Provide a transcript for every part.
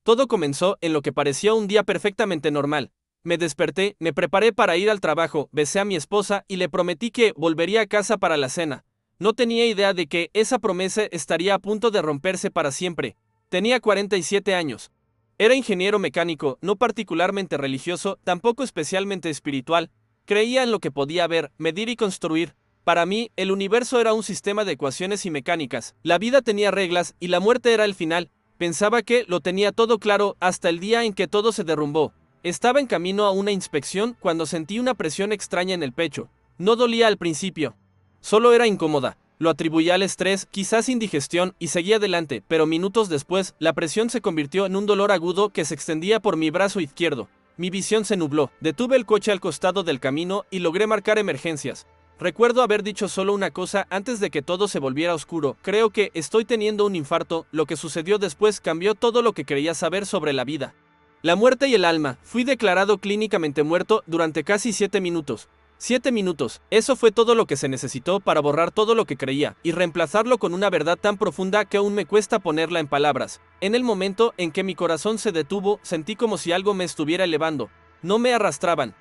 Todo comenzó en lo que parecía un día perfectamente normal. Me desperté, me preparé para ir al trabajo, besé a mi esposa y le prometí que volvería a casa para la cena. No tenía idea de que esa promesa estaría a punto de romperse para siempre. Tenía 47 años. Era ingeniero mecánico, no particularmente religioso, tampoco especialmente espiritual. Creía en lo que podía ver, medir y construir. Para mí, el universo era un sistema de ecuaciones y mecánicas. La vida tenía reglas y la muerte era el final. Pensaba que lo tenía todo claro hasta el día en que todo se derrumbó. Estaba en camino a una inspección cuando sentí una presión extraña en el pecho. No dolía al principio. Solo era incómoda. Lo atribuía al estrés, quizás indigestión, y seguí adelante, pero minutos después, la presión se convirtió en un dolor agudo que se extendía por mi brazo izquierdo. Mi visión se nubló. Detuve el coche al costado del camino y logré marcar emergencias. Recuerdo haber dicho solo una cosa antes de que todo se volviera oscuro. Creo que estoy teniendo un infarto. Lo que sucedió después cambió todo lo que creía saber sobre la vida. La muerte y el alma. Fui declarado clínicamente muerto durante casi 7 minutos. 7 minutos. Eso fue todo lo que se necesitó para borrar todo lo que creía y reemplazarlo con una verdad tan profunda que aún me cuesta ponerla en palabras. En el momento en que mi corazón se detuvo, sentí como si algo me estuviera elevando. No me arrastraban.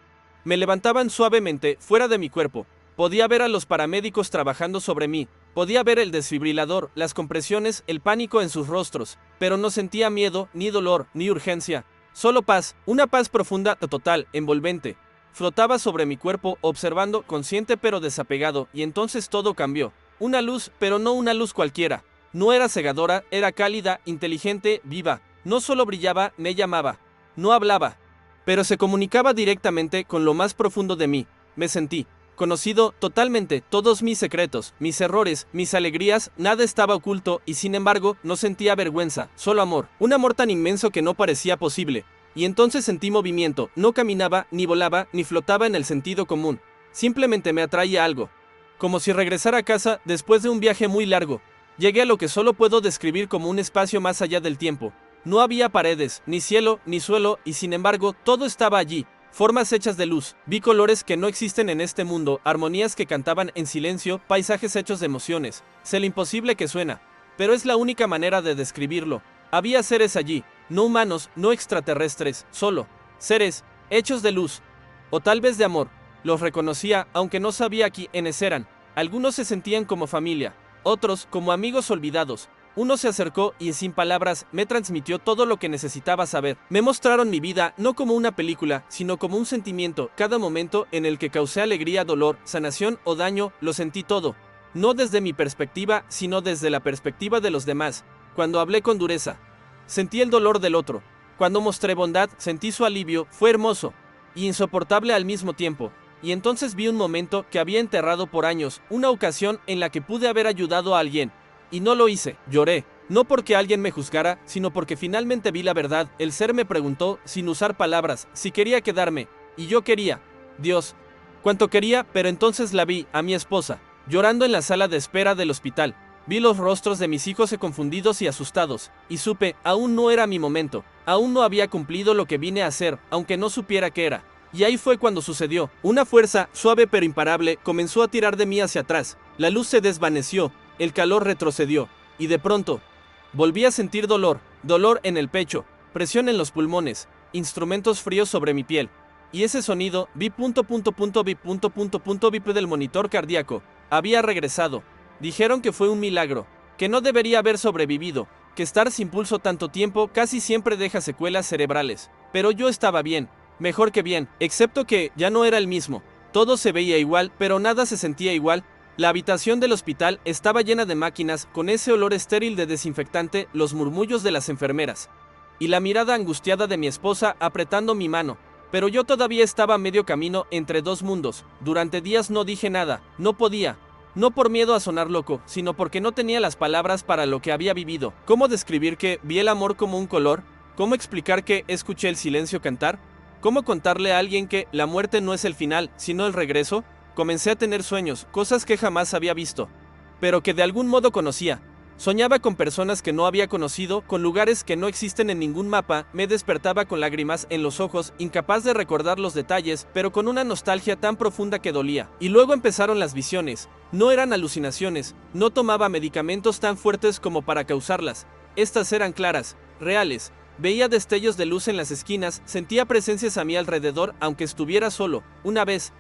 Me levantaban suavemente, fuera de mi cuerpo. Podía ver a los paramédicos trabajando sobre mí. Podía ver el desfibrilador, las compresiones, el pánico en sus rostros. Pero no sentía miedo, ni dolor, ni urgencia. Solo paz, una paz profunda, total, envolvente. Flotaba sobre mi cuerpo, observando, consciente pero desapegado, y entonces todo cambió. Una luz, pero no una luz cualquiera. No era cegadora, era cálida, inteligente, viva. No solo brillaba, me llamaba. No hablaba, pero se comunicaba directamente con lo más profundo de mí. Me sentí conocido totalmente, todos mis secretos, mis errores, mis alegrías, nada estaba oculto y sin embargo no sentía vergüenza, solo amor. Un amor tan inmenso que no parecía posible. Y entonces sentí movimiento, no caminaba, ni volaba, ni flotaba en el sentido común. Simplemente me atraía algo. Como si regresara a casa después de un viaje muy largo. Llegué a lo que solo puedo describir como un espacio más allá del tiempo. No había paredes, ni cielo, ni suelo, y sin embargo todo estaba allí. Formas hechas de luz, vi colores que no existen en este mundo, armonías que cantaban en silencio, paisajes hechos de emociones. Sé lo imposible que suena, pero es la única manera de describirlo. Había seres allí, no humanos, no extraterrestres, solo seres hechos de luz, o tal vez de amor. Los reconocía, aunque no sabía quiénes eran. Algunos se sentían como familia, otros como amigos olvidados. Uno se acercó y sin palabras me transmitió todo lo que necesitaba saber. Me mostraron mi vida no como una película, sino como un sentimiento. Cada momento en el que causé alegría, dolor, sanación o daño, lo sentí todo. No desde mi perspectiva, sino desde la perspectiva de los demás. Cuando hablé con dureza, sentí el dolor del otro. Cuando mostré bondad, sentí su alivio. Fue hermoso y insoportable al mismo tiempo. Y entonces vi un momento que había enterrado por años, una ocasión en la que pude haber ayudado a alguien. Y no lo hice, lloré, no porque alguien me juzgara, sino porque finalmente vi la verdad. El ser me preguntó, sin usar palabras, si quería quedarme, y yo quería. Dios, cuánto quería, pero entonces la vi, a mi esposa, llorando en la sala de espera del hospital. Vi los rostros de mis hijos confundidos y asustados, y supe, aún no era mi momento, aún no había cumplido lo que vine a hacer, aunque no supiera qué era. Y ahí fue cuando sucedió, una fuerza, suave pero imparable, comenzó a tirar de mí hacia atrás. La luz se desvaneció. El calor retrocedió, y de pronto, volví a sentir dolor, dolor en el pecho, presión en los pulmones, instrumentos fríos sobre mi piel. Y ese sonido, bip del monitor cardíaco, había regresado. Dijeron que fue un milagro, que no debería haber sobrevivido, que estar sin pulso tanto tiempo casi siempre deja secuelas cerebrales. Pero yo estaba bien, mejor que bien, excepto que ya no era el mismo. Todo se veía igual, pero nada se sentía igual. La habitación del hospital estaba llena de máquinas, con ese olor estéril de desinfectante, los murmullos de las enfermeras, y la mirada angustiada de mi esposa apretando mi mano. Pero yo todavía estaba a medio camino entre dos mundos. Durante días no dije nada, no podía. No por miedo a sonar loco, sino porque no tenía las palabras para lo que había vivido. ¿Cómo describir que vi el amor como un color? ¿Cómo explicar que escuché el silencio cantar? ¿Cómo contarle a alguien que la muerte no es el final, sino el regreso? Comencé a tener sueños, cosas que jamás había visto, pero que de algún modo conocía. Soñaba con personas que no había conocido, con lugares que no existen en ningún mapa. Me despertaba con lágrimas en los ojos, incapaz de recordar los detalles, pero con una nostalgia tan profunda que dolía. Y luego empezaron las visiones. No eran alucinaciones, no tomaba medicamentos tan fuertes como para causarlas. Estas eran claras, reales. Veía destellos de luz en las esquinas, sentía presencias a mi alrededor aunque estuviera solo. Una vez,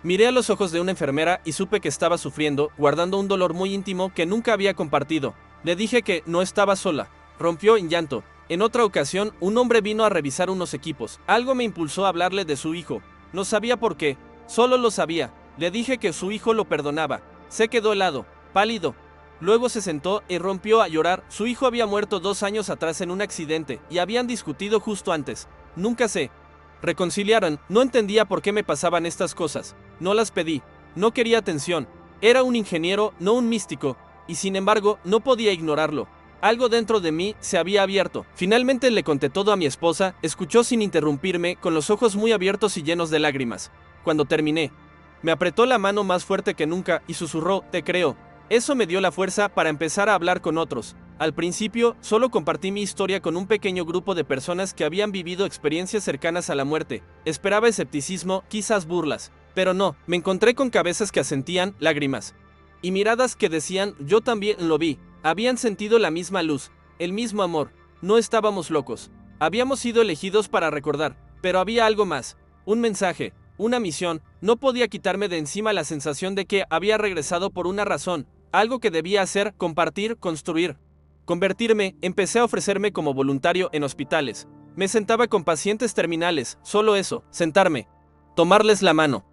miré a los ojos de una enfermera y supe que estaba sufriendo, guardando un dolor muy íntimo que nunca había compartido. Le dije que no estaba sola. Rompió en llanto. En otra ocasión, un hombre vino a revisar unos equipos. Algo me impulsó a hablarle de su hijo. No sabía por qué, solo lo sabía. Le dije que su hijo lo perdonaba. Se quedó helado, pálido. Luego se sentó y rompió a llorar. Su hijo había muerto 2 años atrás en un accidente y habían discutido justo antes. Nunca se reconciliaron. No entendía por qué me pasaban estas cosas. No las pedí. No quería atención. Era un ingeniero, no un místico, y sin embargo no podía ignorarlo. Algo dentro de mí se había abierto. Finalmente le conté todo a mi esposa, escuchó sin interrumpirme, con los ojos muy abiertos y llenos de lágrimas. Cuando terminé, me apretó la mano más fuerte que nunca y susurró, te creo. Eso me dio la fuerza para empezar a hablar con otros. Al principio, solo compartí mi historia con un pequeño grupo de personas que habían vivido experiencias cercanas a la muerte. Esperaba escepticismo, quizás burlas. Pero no, me encontré con cabezas que asentían, lágrimas. Y miradas que decían, yo también lo vi. Habían sentido la misma luz, el mismo amor. No estábamos locos. Habíamos sido elegidos para recordar. Pero había algo más. Un mensaje, una misión. No podía quitarme de encima la sensación de que había regresado por una razón. Algo que debía hacer, compartir, construir. Convertirme, empecé a ofrecerme como voluntario en hospitales. Me sentaba con pacientes terminales, solo eso, sentarme. Tomarles la mano.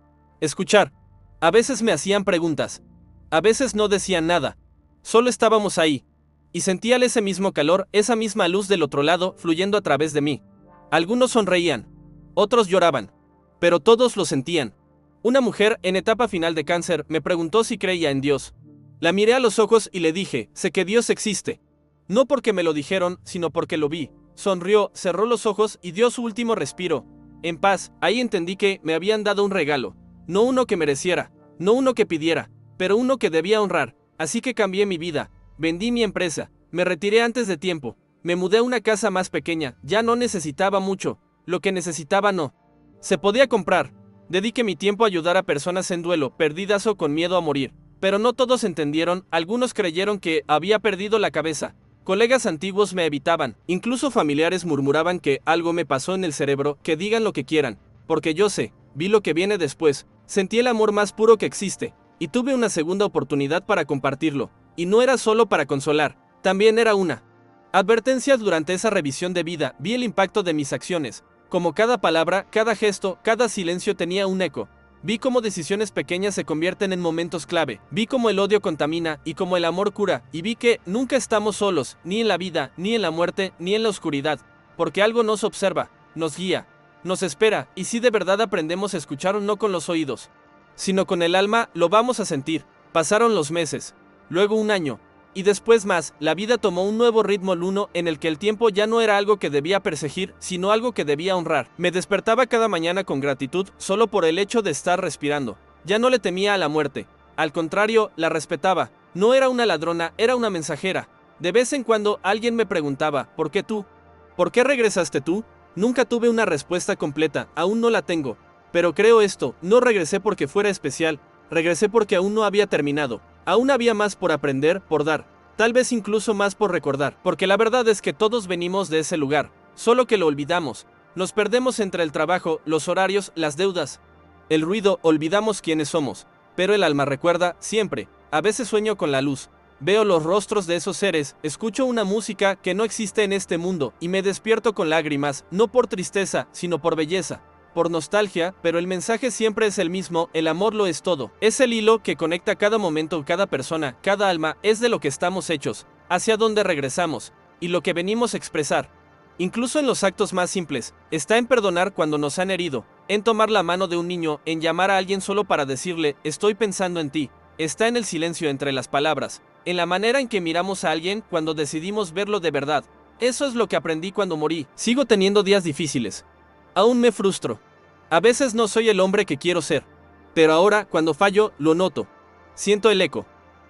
Escuchar. A veces me hacían preguntas. A veces no decían nada. Solo estábamos ahí. Y sentía ese mismo calor, esa misma luz del otro lado, fluyendo a través de mí. Algunos sonreían. Otros lloraban. Pero todos lo sentían. Una mujer, en etapa final de cáncer, me preguntó si creía en Dios. La miré a los ojos y le dije, sé que Dios existe. No porque me lo dijeron, sino porque lo vi. Sonrió, cerró los ojos y dio su último respiro. En paz, ahí entendí que me habían dado un regalo. No uno que mereciera, no uno que pidiera, pero uno que debía honrar. Así que cambié mi vida, vendí mi empresa, me retiré antes de tiempo, me mudé a una casa más pequeña, ya no necesitaba mucho, lo que necesitaba no se podía comprar. Dediqué mi tiempo a ayudar a personas en duelo, perdidas o con miedo a morir. Pero no todos entendieron, algunos creyeron que había perdido la cabeza. Colegas antiguos me evitaban, incluso familiares murmuraban que algo me pasó en el cerebro, que digan lo que quieran, porque yo sé, vi lo que viene después, sentí el amor más puro que existe, y tuve una segunda oportunidad para compartirlo, y no era solo para consolar, también era una advertencia. Durante esa revisión de vida, vi el impacto de mis acciones, como cada palabra, cada gesto, cada silencio tenía un eco. Vi cómo decisiones pequeñas se convierten en momentos clave, vi cómo el odio contamina y cómo el amor cura, y vi que nunca estamos solos, ni en la vida, ni en la muerte, ni en la oscuridad, porque algo nos observa, nos guía, nos espera, y si de verdad aprendemos a escuchar no con los oídos, sino con el alma, lo vamos a sentir. Pasaron los meses, luego un año, y después más. La vida tomó un nuevo ritmo luno en el que el tiempo ya no era algo que debía perseguir, sino algo que debía honrar. Me despertaba cada mañana con gratitud solo por el hecho de estar respirando. Ya no le temía a la muerte. Al contrario, la respetaba. No era una ladrona, era una mensajera. De vez en cuando alguien me preguntaba, ¿por qué tú? ¿Por qué regresaste tú? Nunca tuve una respuesta completa, aún no la tengo. Pero creo esto, no regresé porque fuera especial, regresé porque aún no había terminado. Aún había más por aprender, por dar, tal vez incluso más por recordar, porque la verdad es que todos venimos de ese lugar, solo que lo olvidamos. Nos perdemos entre el trabajo, los horarios, las deudas, el ruido, olvidamos quiénes somos. Pero el alma recuerda, siempre. A veces sueño con la luz, veo los rostros de esos seres, escucho una música que no existe en este mundo, y me despierto con lágrimas, no por tristeza, sino por belleza, por nostalgia, pero el mensaje siempre es el mismo, el amor lo es todo. Es el hilo que conecta cada momento, cada persona, cada alma, es de lo que estamos hechos, hacia donde regresamos, y lo que venimos a expresar. Incluso en los actos más simples, está en perdonar cuando nos han herido, en tomar la mano de un niño, en llamar a alguien solo para decirle, estoy pensando en ti. Está en el silencio entre las palabras, en la manera en que miramos a alguien cuando decidimos verlo de verdad. Eso es lo que aprendí cuando morí. Sigo teniendo días difíciles. Aún me frustro. A veces no soy el hombre que quiero ser. Pero ahora, cuando fallo, lo noto. Siento el eco.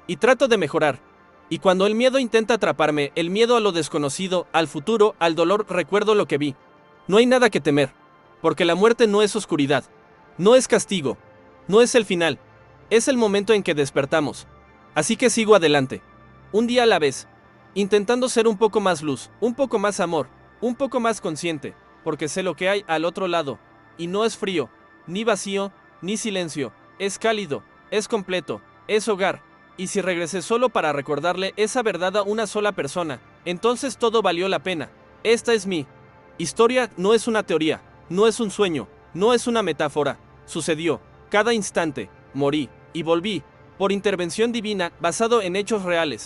Y trato de mejorar. Y cuando el miedo intenta atraparme, el miedo a lo desconocido, al futuro, al dolor, recuerdo lo que vi. No hay nada que temer. Porque la muerte no es oscuridad. No es castigo. No es el final. Es el momento en que despertamos. Así que sigo adelante. Un día a la vez. Intentando ser un poco más luz, un poco más amor. Un poco más consciente, porque sé lo que hay al otro lado. Y no es frío, ni vacío, ni silencio. Es cálido, es completo, es hogar. Y si regresé solo para recordarle esa verdad a una sola persona, entonces todo valió la pena. Esta es mi historia, no es una teoría, no es un sueño, no es una metáfora. Sucedió, cada instante, morí, y volví, por intervención divina, basado en hechos reales.